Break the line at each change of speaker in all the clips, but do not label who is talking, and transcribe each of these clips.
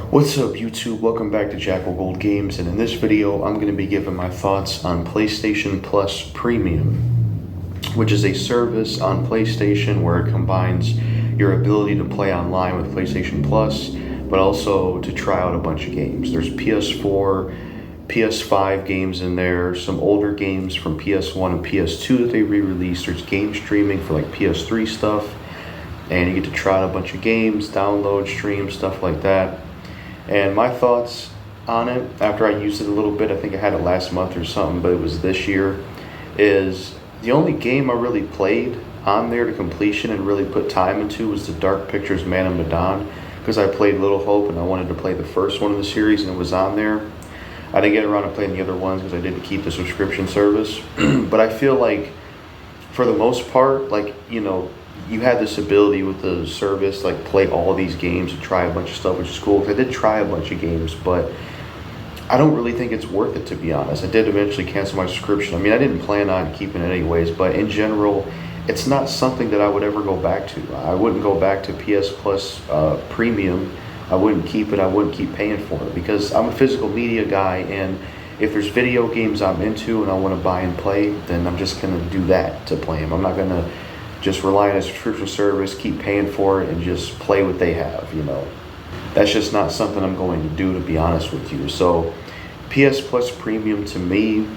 What's up YouTube? Welcome back to Jackal Gold Games, and in this video I'm going to be giving my thoughts on PlayStation Plus Premium, which is a service on PlayStation where it combines your ability to play online with PlayStation Plus, but also to try out a bunch of games. There's PS4, PS5 games in there, some older games from PS1 and PS2 that they re-released. There's game streaming for like PS3 stuff, and you get to try out a bunch of games, download, stream, stuff like that. And my thoughts on it, after I used it a little bit, I think I had it last month or something, but it was this year, is the only game I really played on there to completion and really put time into was the Dark Pictures Man of Medan, because I played Little Hope and I wanted to play the first one of the series and it was on there. I didn't get around to playing the other ones because I didn't keep the subscription service. But I feel like, for the most part, like, you know, you had this ability with the service, like play all of these games and try a bunch of stuff, which is cool. I did try a bunch of games, but I don't really think it's worth it, to be honest. I did eventually cancel my subscription. I mean, I didn't plan on keeping it anyways, but in general, it's not something that I would ever go back to. I wouldn't go back to PS Plus Premium. I wouldn't keep it. I wouldn't keep paying for it because I'm a physical media guy, and if there's video games I'm into and I want to buy and play, then I'm just going to do that to play them. I'm not going to just rely on a subscription service, keep paying for it, and just play what they have, you know. That's just not something I'm going to do, to be honest with you. So PS Plus Premium to me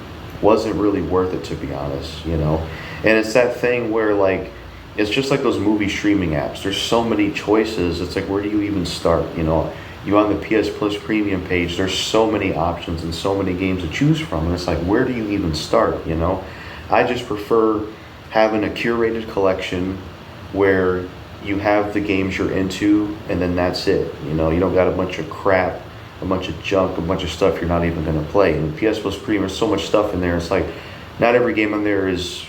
wasn't really worth it, to be honest, you know. And it's that thing where, like, it's just like those movie streaming apps. There's so many choices. It's like, where do you even start, you know? You on the PS Plus Premium page, there's so many options and so many games to choose from. And it's like, where do you even start, you know? I just prefer having a curated collection where you have the games you're into and then that's it. You know, you don't got a bunch of crap, a bunch of junk, a bunch of stuff you're not even going to play. And PS Plus Premium, there's so much stuff in there. It's like, not every game on there is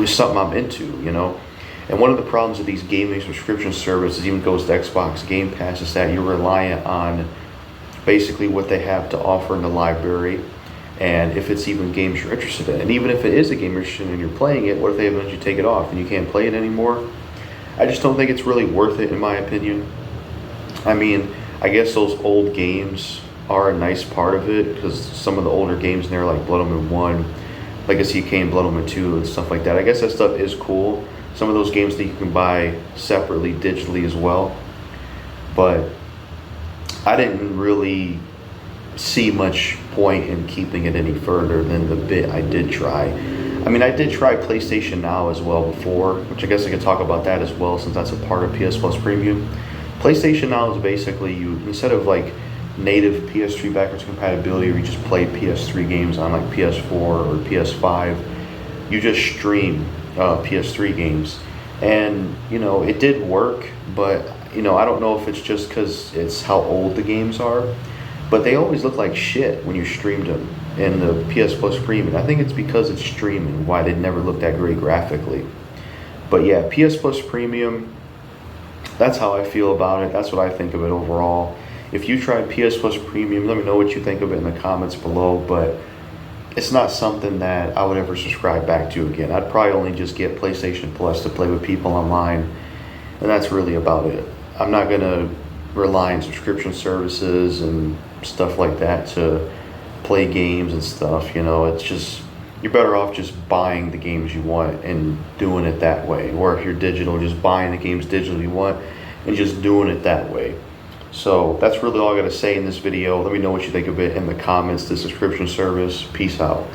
something I'm into, you know. And one of the problems with these gaming subscription services, even goes to Xbox Game Pass, is that you're reliant on basically what they have to offer in the library, and if it's even games you're interested in. And even if it is a game you're interested in and you're playing it, what if they eventually take it off and you can't play it anymore? I just don't think it's really worth it, in my opinion. I mean, I guess those old games are a nice part of it, because some of the older games in there, like Blood Omen 1, Legacy of Kain, Blood Omen 2, and stuff like that, I guess that stuff is cool. Some of those games that you can buy separately, digitally as well. But I didn't really see much point in keeping it any further than the bit I did try. I mean, I did try PlayStation Now as well before, which I guess I could talk about that as well, since that's a part of PS Plus Premium. PlayStation Now is basically, you, instead of like native PS3 backwards compatibility, where you just play PS3 games on like PS4 or PS5, you just stream PS3 games. And, you know, it did work, but, you know, I don't know if it's just because it's how old the games are, but they always look like shit when you streamed them in the PS Plus Premium. I think it's because it's streaming, why they never look that great graphically. But yeah, PS Plus Premium, that's how I feel about it. That's what I think of it overall. If you tried PS Plus Premium, let me know what you think of it in the comments below, but it's not something that I would ever subscribe back to again. I'd probably only just get PlayStation Plus to play with people online, and that's really about it. I'm not going to rely on subscription services and stuff like that to play games and stuff, you know. It's just, you're better off just buying the games you want and doing it that way. Or if you're digital, just buying the games digitally you want and just doing it that way. So that's really all I got to say in this video. Let me know what you think of it in the comments, the subscription service. Peace out.